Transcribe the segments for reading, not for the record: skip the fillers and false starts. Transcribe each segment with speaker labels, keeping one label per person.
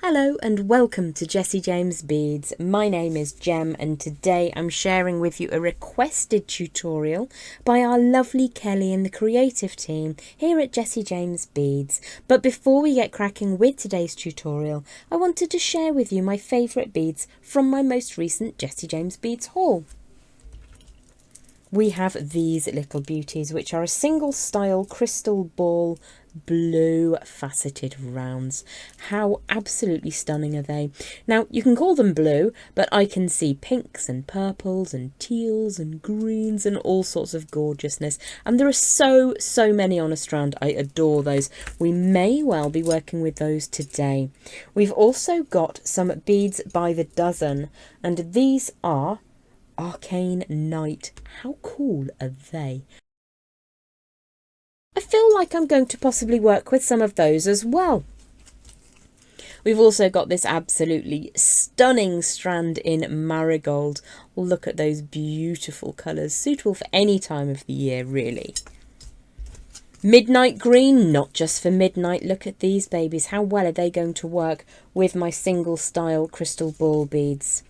Speaker 1: Hello and welcome to Jessie James Beads. My name is Jem and today I'm sharing with you a requested tutorial by our lovely Kelly and the creative team here at Jessie James Beads. But before we get cracking with today's tutorial, I wanted to share with you my favourite beads from my most recent Jessie James Beads haul. We have these little beauties, which are a single style crystal ball blue faceted rounds. How absolutely stunning are they? Now you can call them blue, but I can see pinks and purples and teals and greens and all sorts of gorgeousness, and there are so many on a strand. I adore those. We may well be working with those today. We've also got some beads by the dozen, and these are Arcane Night. How cool are they? I feel like I'm going to possibly work with some of those as well. We've also got this absolutely stunning strand in marigold. Look at those beautiful colours, suitable for any time of the year really. Midnight green, not just for midnight. Look at these babies. How well are they going to work with my single style crystal ball beads?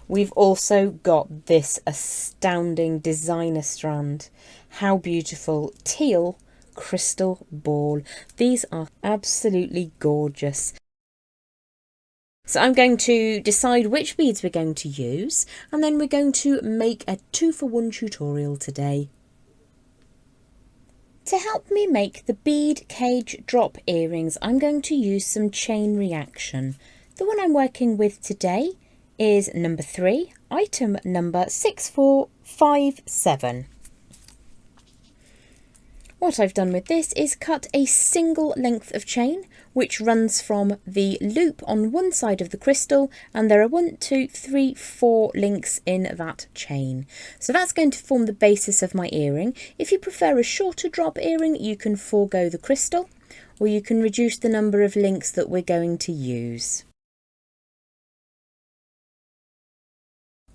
Speaker 1: We've also got this astounding designer strand. How beautiful. Teal crystal ball. These are absolutely gorgeous. So I'm going to decide which beads we're going to use, and then we're going to make a 2-for-1 tutorial today. To help me make the bead cage drop earrings, I'm going to use some chain reaction. The one I'm working with today is number 3, item number 6457. What I've done with this is cut a single length of chain which runs from the loop on one side of the crystal, and there are 1, 2, 3, 4 links in that chain. So that's going to form the basis of my earring. If you prefer a shorter drop earring, you can forego the crystal, or you can reduce the number of links that we're going to use.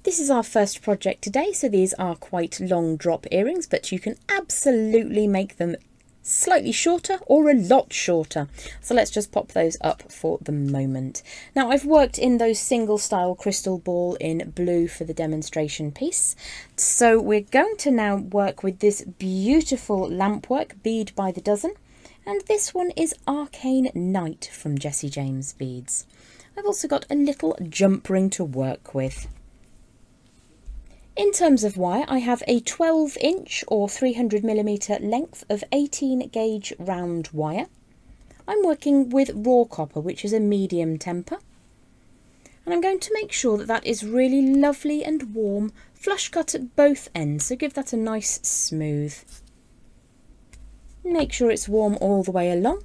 Speaker 1: This is our first project today, so these are quite long drop earrings, but you can absolutely make them slightly shorter or a lot shorter. So let's just pop those up for the moment. Now I've worked in those single style crystal ball in blue for the demonstration piece. So we're going to now work with this beautiful lampwork bead by the dozen. And this one is Arcane Night from Jessie James Beads. I've also got a little jump ring to work with. In terms of wire, I have a 12-inch or 300mm length of 18 gauge round wire. I'm working with raw copper, which is a medium temper. And I'm going to make sure that that is really lovely and warm, flush cut at both ends, so give that a nice smooth. Make sure it's warm all the way along.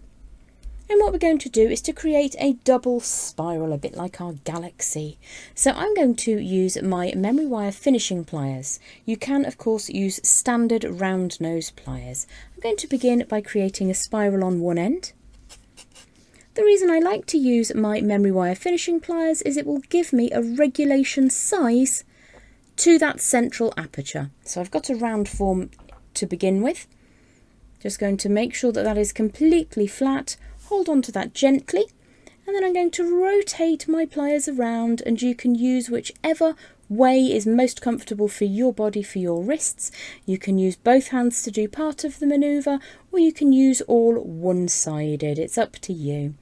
Speaker 1: And what we're going to do is to create a double spiral, a bit like our galaxy. So I'm going to use my memory wire finishing pliers. You can, of course, use standard round nose pliers. I'm going to begin by creating a spiral on one end. The reason I like to use my memory wire finishing pliers is it will give me a regulation size to that central aperture. So I've got a round form to begin with. Just going to make sure that that is completely flat. Hold on to that gently, and then I'm going to rotate my pliers around, and you can use whichever way is most comfortable for your body, for your wrists. You can use both hands to do part of the manoeuvre, or you can use all one-sided. It's up to you.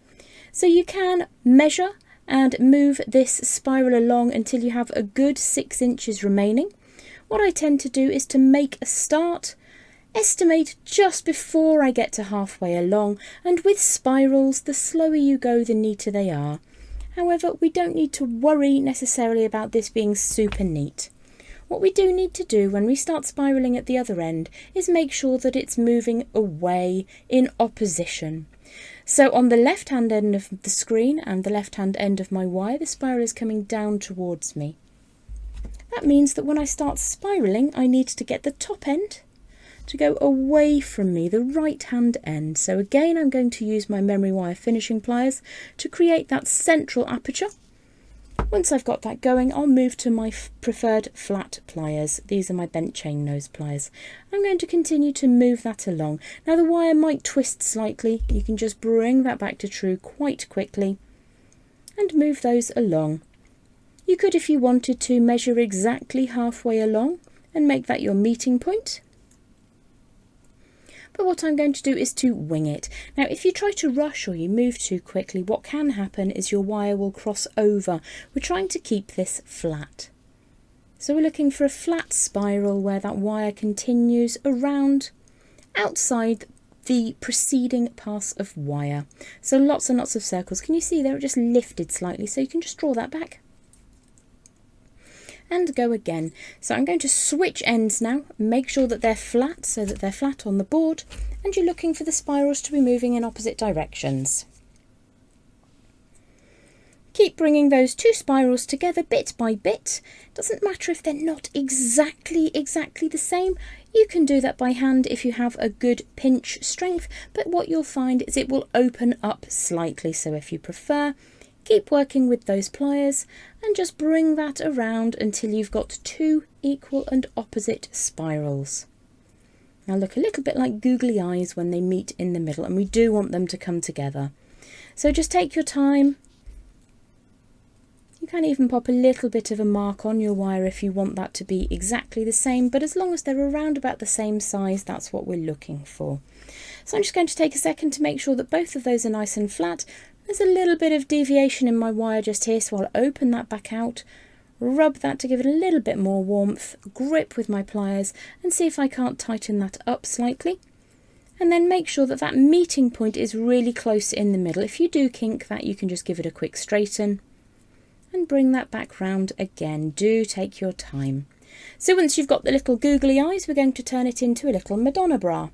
Speaker 1: So you can measure and move this spiral along until you have a good 6 inches remaining. What I tend to do is to make a start, estimate just before I get to halfway along, and with spirals, the slower you go, the neater they are. However, we don't need to worry necessarily about this being super neat. What we do need to do when we start spiraling at the other end is make sure that it's moving away in opposition. So on the left hand end of the screen and the left hand end of my wire, the spiral is coming down towards me. That means that when I start spiraling, I need to get the top end to go away from me, the right hand end. So again, I'm going to use my memory wire finishing pliers to create that central aperture. Once I've got that going, I'll move to my preferred flat pliers. These are my bent chain nose pliers. I'm going to continue to move that along. Now the wire might twist slightly. You can just bring that back to true quite quickly. and move those along. You could, if you wanted to, measure exactly halfway along and make that your meeting point. But what I'm going to do is to wing it. Now, if you try to rush or you move too quickly, what can happen is your wire will cross over. We're trying to keep this flat. So we're looking for a flat spiral where that wire continues around outside the preceding pass of wire. So lots and lots of circles. Can you see there? It just lifted slightly, so you can just draw that back. And go again. So I'm going to switch ends now, make sure that they're flat, so that they're flat on the board, and you're looking for the spirals to be moving in opposite directions. Keep bringing those two spirals together bit by bit. Doesn't matter if they're not exactly the same. You can do that by hand if you have a good pinch strength, but what you'll find is it will open up slightly. So if you prefer, keep working with those pliers and just bring that around until you've got two equal and opposite spirals. Now look a little bit like googly eyes when they meet in the middle, and we do want them to come together. So just take your time. You can even pop a little bit of a mark on your wire if you want that to be exactly the same, but as long as they're around about the same size, that's what we're looking for. So I'm just going to take a second to make sure that both of those are nice and flat. There's a little bit of deviation in my wire just here, so I'll open that back out, rub that to give it a little bit more warmth, grip with my pliers and see if I can't tighten that up slightly. And then make sure that that meeting point is really close in the middle. If you do kink that, you can just give it a quick straighten and bring that back round again. Do take your time. So once you've got the little googly eyes, we're going to turn it into a little Madonna bra.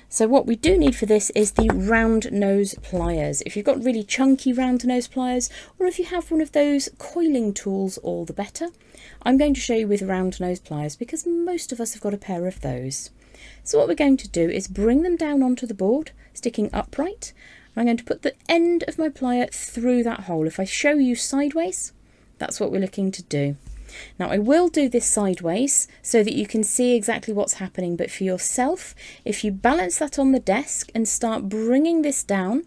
Speaker 1: So what we do need for this is the round nose pliers. If you've got really chunky round nose pliers, or if you have one of those coiling tools, all the better. I'm going to show you with round nose pliers because most of us have got a pair of those. So what we're going to do is bring them down onto the board, sticking upright. I'm going to put the end of my plier through that hole. If I show you sideways, that's what we're looking to do. Now I will do this sideways so that you can see exactly what's happening, but for yourself, if you balance that on the desk and start bringing this down,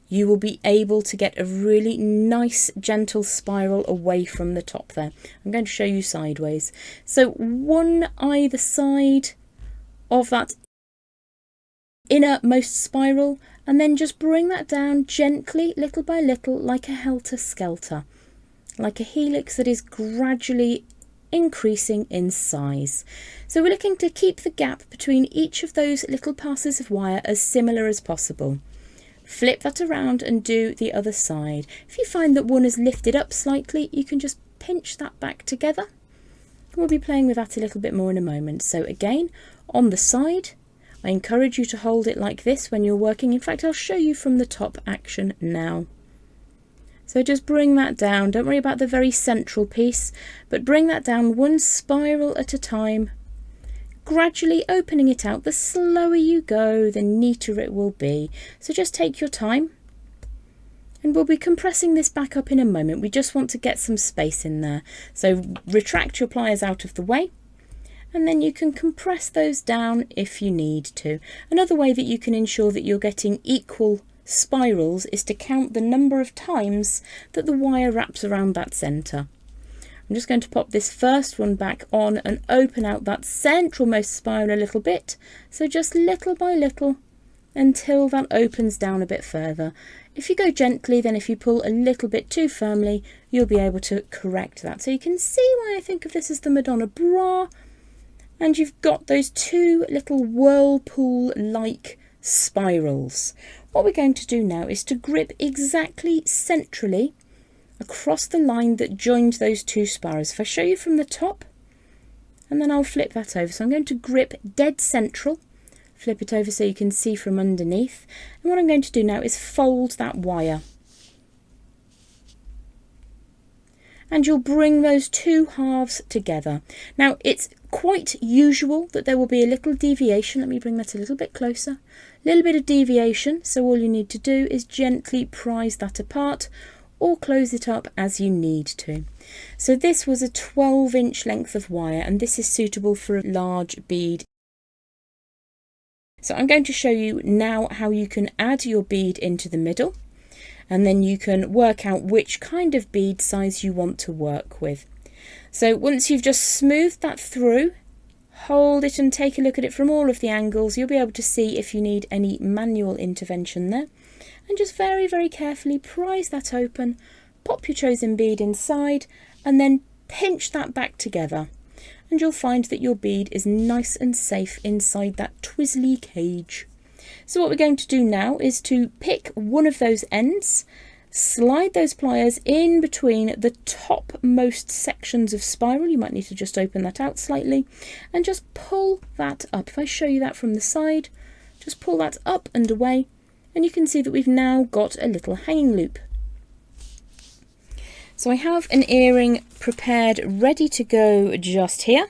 Speaker 1: you will be able to get a really nice gentle spiral away from the top there. I'm going to show you sideways. So one either side of that innermost spiral, and then just bring that down gently, little by little, like a helter-skelter. Like a helix that is gradually increasing in size. So we're looking to keep the gap between each of those little passes of wire as similar as possible. Flip that around and do the other side. If you find that one is lifted up slightly, you can just pinch that back together. We'll be playing with that a little bit more in a moment. So again, on the side, I encourage you to hold it like this when you're working. In fact, I'll show you from the top action now. So just bring that down. Don't worry about the very central piece, but bring that down one spiral at a time, gradually opening it out. The slower you go, the neater it will be. So just take your time, and we'll be compressing this back up in a moment. We just want to get some space in there. So retract your pliers out of the way, and then you can compress those down if you need to. Another way that you can ensure that you're getting equal spirals is to count the number of times that the wire wraps around that centre. I'm just going to pop this first one back on and open out that centralmost spiral a little bit, so just little by little until that opens down a bit further. If you go gently, then if you pull a little bit too firmly, you'll be able to correct that. So you can see why I think of this as the Madonna bra, and you've got those two little whirlpool-like spirals. What we're going to do now is to grip exactly centrally across the line that joined those two spirals. If I show you from the top, and then I'll flip that over. So I'm going to grip dead central, flip it over so you can see from underneath. And what I'm going to do now is fold that wire. And you'll bring those two halves together. Now it's quite usual that there will be a little deviation. Let me bring that a little bit closer. A little bit of deviation, so all you need to do is gently prise that apart or close it up as you need to. So this was a 12-inch length of wire, and this is suitable for a large bead. So I'm going to show you now how you can add your bead into the middle. and then you can work out which kind of bead size you want to work with. So once you've just smoothed that through, hold it and take a look at it from all of the angles. You'll be able to see if you need any manual intervention there. And just very, very carefully prise that open, pop your chosen bead inside, and then pinch that back together. And you'll find that your bead is nice and safe inside that twizzly cage. So what we're going to do now is to pick one of those ends, slide those pliers in between the topmost sections of spiral. You might need to just open that out slightly and just pull that up. If I show you that from the side, just pull that up and away, and you can see that we've now got a little hanging loop. So I have an earring prepared, ready to go just here.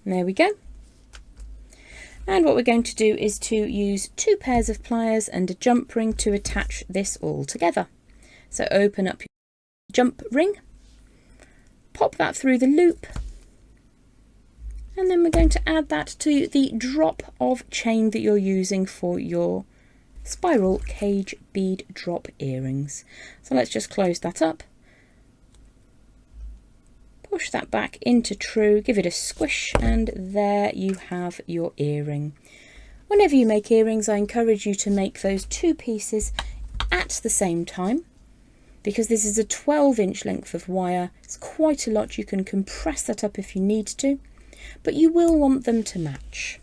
Speaker 1: There we go. And what we're going to do is to use 2 pairs of pliers and a jump ring to attach this all together. So open up your jump ring, pop that through the loop, and then we're going to add that to the drop of chain that you're using for your spiral cage bead drop earrings. So let's just close that up, push that back into true, give it a squish, and there you have your earring. Whenever you make earrings, I encourage you to make those 2 pieces at the same time, because this is a 12-inch length of wire. It's quite a lot. You can compress that up if you need to, but you will want them to match.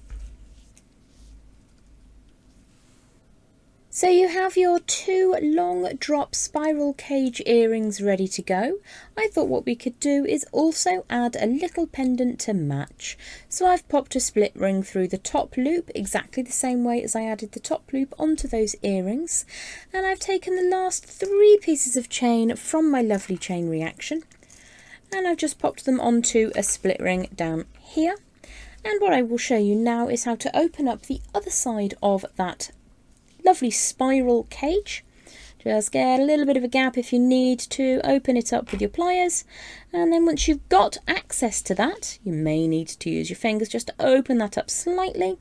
Speaker 1: So you have your 2 long drop spiral cage earrings ready to go. I thought what we could do is also add a little pendant to match. So I've popped a split ring through the top loop exactly the same way as I added the top loop onto those earrings. And I've taken the last 3 pieces of chain from my lovely chain reaction, and I've just popped them onto a split ring down here. And what I will show you now is how to open up the other side of that lovely spiral cage. Just get a little bit of a gap if you need to open it up with your pliers, and then once you've got access to that, you may need to use your fingers just to open that up slightly.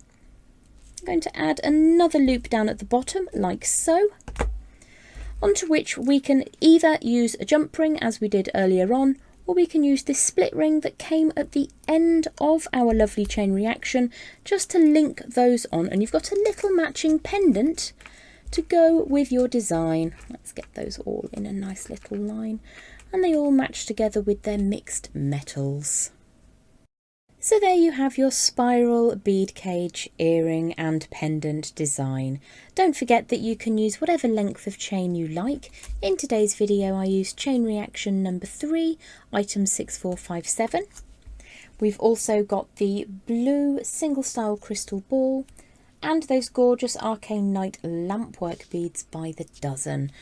Speaker 1: I'm going to add another loop down at the bottom like so, onto which we can either use a jump ring as we did earlier on, or we can use this split ring that came at the end of our lovely chain reaction just to link those on, and you've got a little matching pendant to go with your design. Let's get those all in a nice little line, and they all match together with their mixed metals. So there you have your spiral bead cage earring and pendant design. Don't forget that you can use whatever length of chain you like. In today's video I used chain reaction number 3, item 6457. We've also got the blue single style crystal ball and those gorgeous arcane night lampwork beads by the dozen.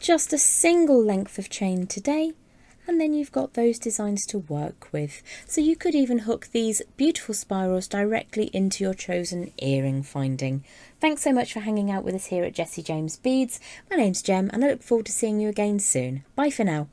Speaker 1: Just a single length of chain today, and then you've got those designs to work with. So you could even hook these beautiful spirals directly into your chosen earring finding. Thanks so much for hanging out with us here at Jessie James Beads. My name's Jem, and I look forward to seeing you again soon. Bye for now.